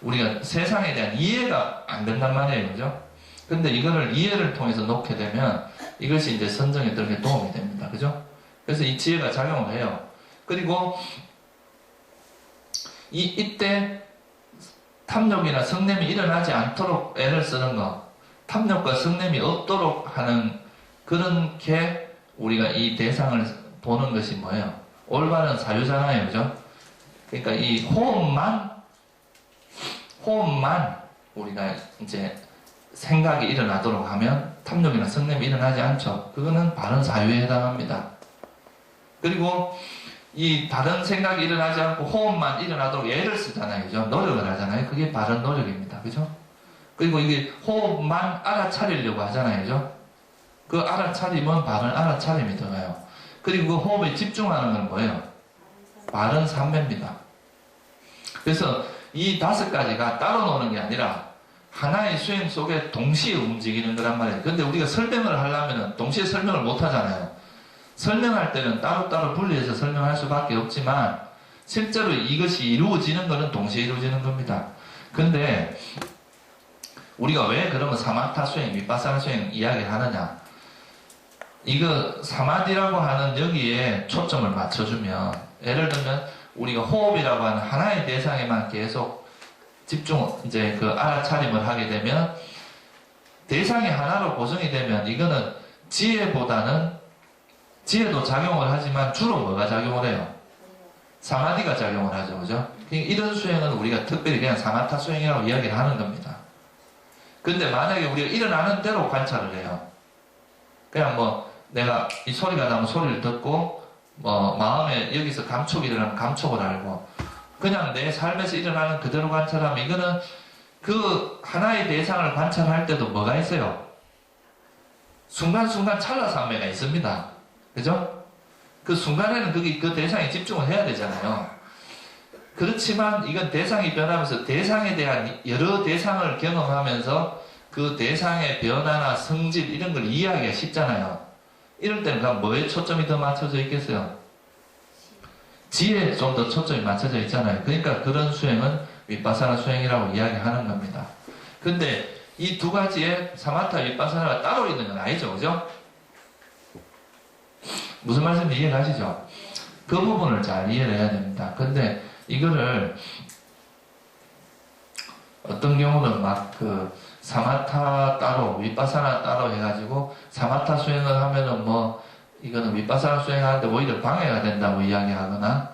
우리가 세상에 대한 이해가 안 된단 말이에요. 그죠? 근데 이거를 이해를 통해서 놓게 되면 이것이 이제 선정에 들게 도움이 됩니다. 그죠? 그래서 이 지혜가 작용을 해요. 그리고 이때 탐욕이나 성냄이 일어나지 않도록 애를 쓰는 거, 탐욕과 성냄이 없도록 하는 그런 게 우리가 이 대상을 보는 것이 뭐예요? 올바른 사유잖아요. 그죠? 그러니까 이 호흡만 우리가 이제 생각이 일어나도록 하면 탐욕이나 성냄이 일어나지 않죠. 그거는 바른 사유에 해당합니다. 그리고 이 다른 생각이 일어나지 않고 호흡만 일어나도록 애를 쓰잖아요. 그죠? 노력을 하잖아요. 그게 바른 노력입니다. 그죠? 그리고 이게 호흡만 알아차리려고 하잖아요. 그죠? 그 알아차림은 바른 알아차림이 들어가요. 그리고 그 호흡에 집중하는 건 뭐예요? 바른 삼매입니다. 그래서 이 5가지가 따로 노는 게 아니라 하나의 수행 속에 동시에 움직이는 거란 말이에요. 근데 우리가 설명을 하려면 동시에 설명을 못 하잖아요. 설명할 때는 따로따로 분리해서 설명할 수밖에 없지만 실제로 이것이 이루어지는 것은 동시에 이루어지는 겁니다. 근데 우리가 왜 그러면 사마타 수행, 위파사나 수행 이야기를 하느냐? 이거 사마디라고 하는 여기에 초점을 맞춰주면, 예를 들면 우리가 호흡이라고 하는 하나의 대상에만 계속 집중, 이제 그 알아차림을 하게 되면 대상이 하나로 고정이 되면 이거는 지혜도 작용을 하지만 주로 뭐가 작용을 해요? 사마디가 작용을 하죠. 그죠? 이런 수행은 우리가 특별히 그냥 사마타 수행이라고 이야기를 하는 겁니다. 근데 만약에 우리가 일어나는 대로 관찰을 해요. 그냥 뭐 내가 이 소리가 나면 소리를 듣고 뭐 마음에 여기서 감촉이 일어나면 감촉을 알고 그냥 내 삶에서 일어나는 그대로 관찰하면 이거는 그 하나의 대상을 관찰할 때도 뭐가 있어요? 순간순간 찰나삼매가 있습니다. 그죠? 그 순간에는 그 대상에 집중을 해야 되잖아요. 그렇지만 이건 대상이 변하면서 대상에 대한 여러 대상을 경험하면서 그 대상의 변화나 성질 이런 걸 이해하기가 쉽잖아요. 이럴 때는 그럼 뭐에 초점이 더 맞춰져 있겠어요? 지혜에 좀 더 초점이 맞춰져 있잖아요. 그러니까 그런 수행은 위파사나 수행이라고 이야기하는 겁니다. 근데 이 2가지의 사마타 위파사나가 따로 있는 건 아니죠. 그죠? 무슨 말씀인지 이해가시죠? 그 부분을 잘 이해를 해야 됩니다. 근데 이거를 어떤 경우는 막 사마타 따로, 위파사나 따로 해가지고 사마타 수행을 하면은 뭐 이거는 위파사나 수행하는데 오히려 방해가 된다고 이야기하거나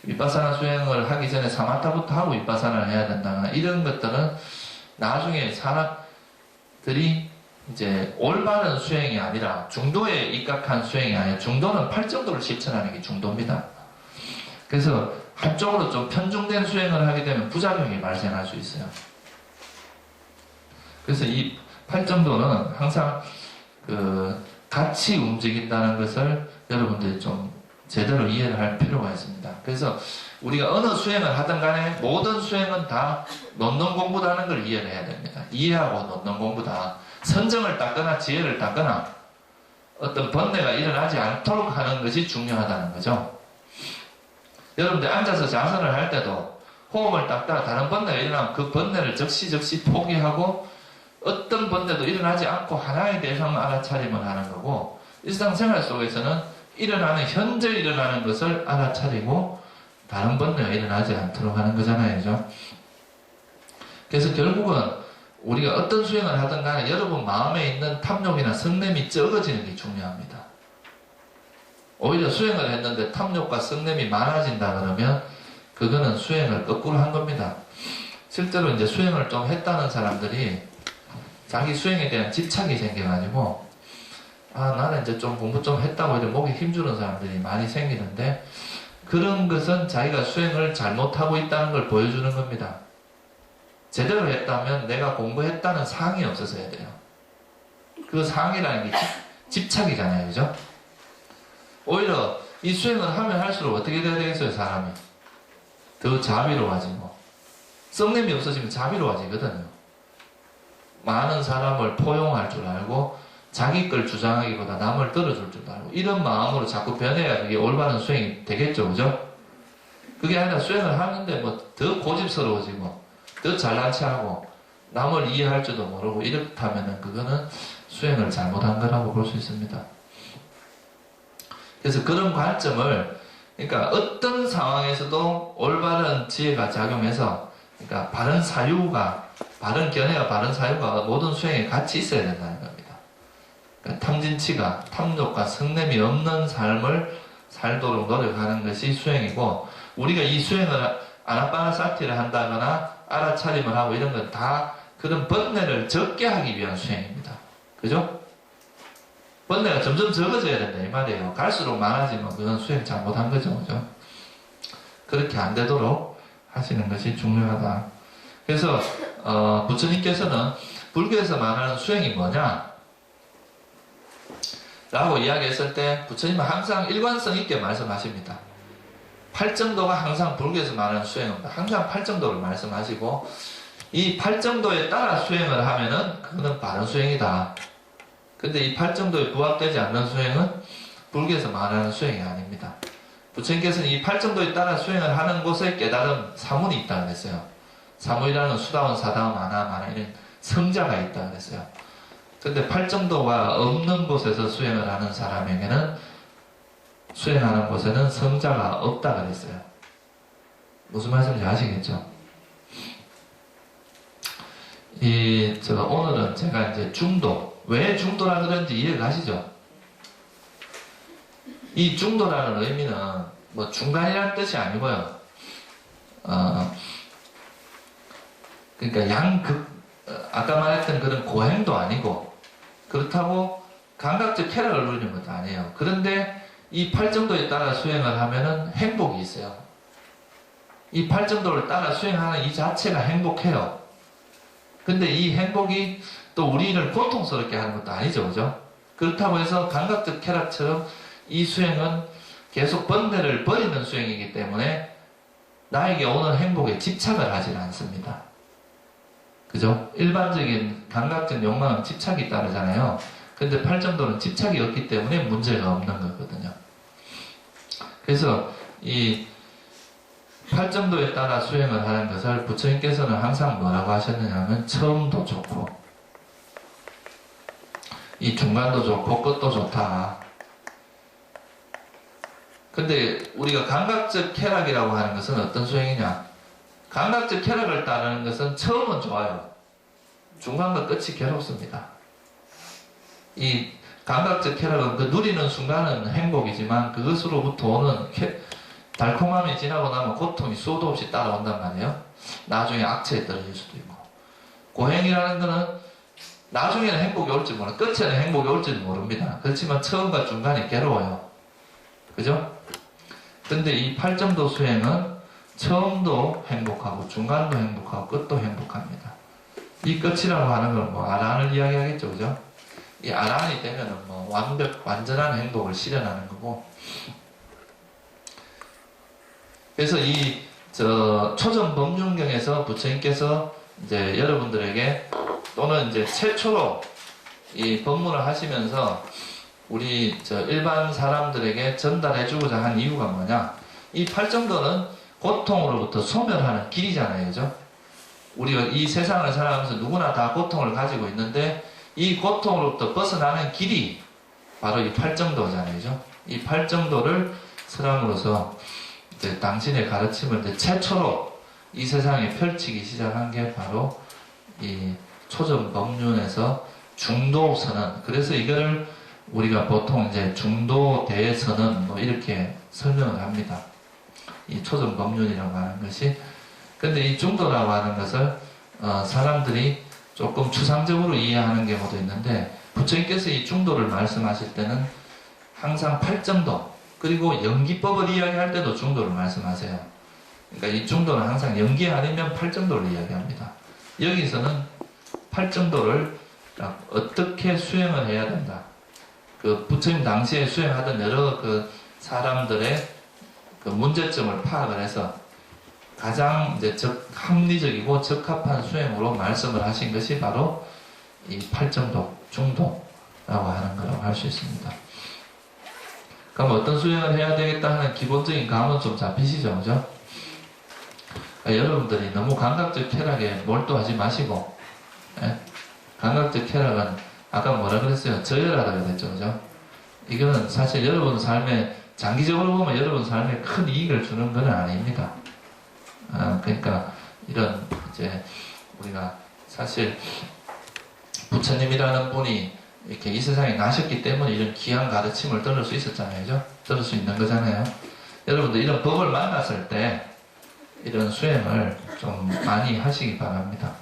위파사나 수행을 하기 전에 사마타부터 하고 위파사나를 해야 된다거나 이런 것들은 나중에 사람들이 이제 올바른 수행이 아니라 중도에 입각한 수행이 아니라 중도는 8정도를 실천하는 게 중도입니다. 그래서 한쪽으로 좀 편중된 수행을 하게 되면 부작용이 발생할 수 있어요. 그래서 이 8정도는 항상 같이 움직인다는 것을 여러분들이 좀 제대로 이해를 할 필요가 있습니다. 그래서 우리가 어느 수행을 하든 간에 모든 수행은 다 논논 공부다는 걸 이해를 해야 됩니다. 이해하고 논논 공부다. 선정을 닦거나 지혜를 닦거나 어떤 번뇌가 일어나지 않도록 하는 것이 중요하다는 거죠. 여러분들 앉아서 자선을 할 때도 호흡을 닦다가 다른 번뇌가 일어나면 그 번뇌를 즉시 포기하고 어떤 번뇌도 일어나지 않고 하나의 대상만 알아차림을 하는 거고 일상생활 속에서는 현재 일어나는 것을 알아차리고 다른 번뇌가 일어나지 않도록 하는 거잖아요. 그죠? 그래서 결국은 우리가 어떤 수행을 하든 간에 여러분 마음에 있는 탐욕이나 성냄이 적어지는 게 중요합니다. 오히려 수행을 했는데 탐욕과 성냄이 많아진다 그러면 그거는 수행을 거꾸로 한 겁니다. 실제로 이제 수행을 좀 했다는 사람들이 자기 수행에 대한 집착이 생겨가지고 나는 이제 좀 공부 좀 했다고 이렇게 목에 힘주는 사람들이 많이 생기는데 그런 것은 자기가 수행을 잘못하고 있다는 걸 보여주는 겁니다. 제대로 했다면 내가 공부했다는 상이 없어서야 돼요. 그 상이라는 게 집착이잖아요. 그죠? 오히려 이 수행을 하면 할수록 어떻게 돼야 되겠어요? 사람이 더 자비로워지고, 썩냄이 없어지면 자비로워지거든요. 많은 사람을 포용할 줄 알고 자기 걸 주장하기보다 남을 들어줄 줄 알고, 이런 마음으로 자꾸 변해야 그게 올바른 수행이 되겠죠. 그죠? 그게 아니라 수행을 하는데 뭐 더 고집스러워지고 더 잘난 체하고 남을 이해할 줄도 모르고 이렇다면은 그거는 수행을 잘못한 거라고 볼 수 있습니다. 그래서 그런 관점을, 그러니까 어떤 상황에서도 올바른 지혜가 작용해서, 그러니까 바른 사유가, 바른 견해와 바른 사유가 모든 수행에 같이 있어야 된다는 겁니다. 그러니까 탐진치가, 탐욕과 성냄이 없는 삶을 살도록 노력하는 것이 수행이고, 우리가 이 수행을 아나빠나사티를 한다거나 알아차림을 하고 이런 건 다 그런 번뇌를 적게 하기 위한 수행입니다. 그죠? 번뇌가 점점 적어져야 된다 이 말이에요. 갈수록 많아지면 그건 수행 잘못한 거죠. 그죠? 그렇게 안 되도록 하시는 것이 중요하다. 그래서 부처님께서는 불교에서 말하는 수행이 뭐냐? 라고 이야기했을 때 부처님은 항상 일관성 있게 말씀하십니다. 팔정도가 항상 불교에서 말하는 수행입니다. 항상 팔정도를 말씀하시고, 이 팔정도에 따라 수행을 하면은 그거는 바른 수행이다. 근데 이 팔정도에 부합되지 않는 수행은 불교에서 말하는 수행이 아닙니다. 부처님께서는 이 팔정도에 따라 수행을 하는 곳에 깨달음 사문이 있다고 그랬어요. 사문이라는 수다원, 사다원, 아나 이런 성자가 있다고 그랬어요. 근데 팔정도가 없는 곳에서 수행을 하는 사람에게는, 수행하는 곳에는 성자가 없다 그랬어요. 무슨 말씀인지 아시겠죠? 오늘은 제가 이제 중도, 왜 중도라 그런지 이해가시죠? 이 중도라는 의미는 뭐 중간이라는 뜻이 아니고요. 그러니까 아까 말했던 그런 고행도 아니고, 그렇다고 감각적 쾌락을 누리는 것도 아니에요. 그런데 이 팔정도에 따라 수행을 하면은 행복이 있어요. 이 팔정도를 따라 수행하는 이 자체가 행복해요. 근데 이 행복이 또 우리를 고통스럽게 하는 것도 아니죠. 그죠? 그렇다고 해서 감각적 쾌락처럼 이 수행은 계속 번뇌를 버리는 수행이기 때문에 나에게 오는 행복에 집착을 하지는 않습니다. 그죠? 일반적인 감각적 욕망은 집착이 따르잖아요. 근데 팔정도는 집착이 없기 때문에 문제가 없는 거거든요. 그래서 이 팔정도에 따라 수행을 하는 것을 부처님께서는 항상 뭐라고 하셨느냐면, 처음도 좋고 이 중간도 좋고 끝도 좋다. 근데 우리가 감각적 쾌락이라고 하는 것은 어떤 수행이냐? 감각적 쾌락을 따르는 것은 처음은 좋아요. 중간과 끝이 괴롭습니다. 이 감각적 쾌락은 그 누리는 순간은 행복이지만 그것으로부터 오는 달콤함이 지나고 나면 고통이 수도 없이 따라온단 말이에요. 나중에 악체에 떨어질 수도 있고, 고행이라는 거는 나중에는 행복이 올지 몰라, 끝에는 행복이 올지는 모릅니다. 그렇지만 처음과 중간이 괴로워요. 그죠? 근데 이 팔정도 수행은 처음도 행복하고 중간도 행복하고 끝도 행복합니다. 이 끝이라고 하는 건 뭐 아란을 이야기하겠죠. 그죠? 이 아란이 되면은 뭐 완전한 행복을 실현하는 거고. 그래서 초전 법륜경에서 부처님께서 이제 여러분들에게, 또는 이제 최초로 이 법문을 하시면서 우리 일반 사람들에게 전달해주고자 한 이유가 뭐냐? 이 팔정도는 고통으로부터 소멸하는 길이잖아요. 그죠? 우리가 이 세상을 살아가면서 누구나 다 고통을 가지고 있는데, 이 고통으로부터 벗어나는 길이 바로 이 팔정도잖아요. 그죠? 이 팔정도를 설함으로써 이제 당신의 가르침을 이제 최초로 이 세상에 펼치기 시작한 게 바로 이 초전 법륜에서 중도선언. 그래서 이걸 우리가 보통 이제 중도 대선언 뭐 이렇게 설명을 합니다. 이 초전 법륜이라고 하는 것이. 근데 이 중도라고 하는 것을 사람들이 조금 추상적으로 이해하는 경우도 있는데, 부처님께서 이 중도를 말씀하실 때는 항상 팔정도, 그리고 연기법을 이야기할 때도 중도를 말씀하세요. 그러니까 이 중도는 항상 연기 아니면 팔정도를 이야기합니다. 여기서는 팔정도를 어떻게 수행을 해야 된다. 그 부처님 당시에 수행하던 여러 그 사람들의 그 문제점을 파악을 해서 가장 이제 합리적이고 적합한 수행으로 말씀을 하신 것이 바로 이 팔정도, 중도라고 하는 거라고 할 수 있습니다. 그럼 어떤 수행을 해야 되겠다 하는 기본적인 감은 좀 잡히시죠, 그죠? 그러니까 여러분들이 너무 감각적 쾌락에 몰두하지 마시고, 예? 감각적 쾌락은 아까 뭐라 그랬어요? 저열하다고 그랬죠, 그죠? 이거는 사실 여러분 삶에 장기적으로 보면 여러분 삶에 큰 이익을 주는 건 아닙니다. 그러니까 이런 이제 우리가 사실 부처님이라는 분이 이렇게 이 세상에 나셨기 때문에 이런 귀한 가르침을 들을 수 있었잖아요, 그죠? 들을 수 있는 거잖아요. 여러분들 이런 법을 만났을 때 이런 수행을 좀 많이 하시기 바랍니다.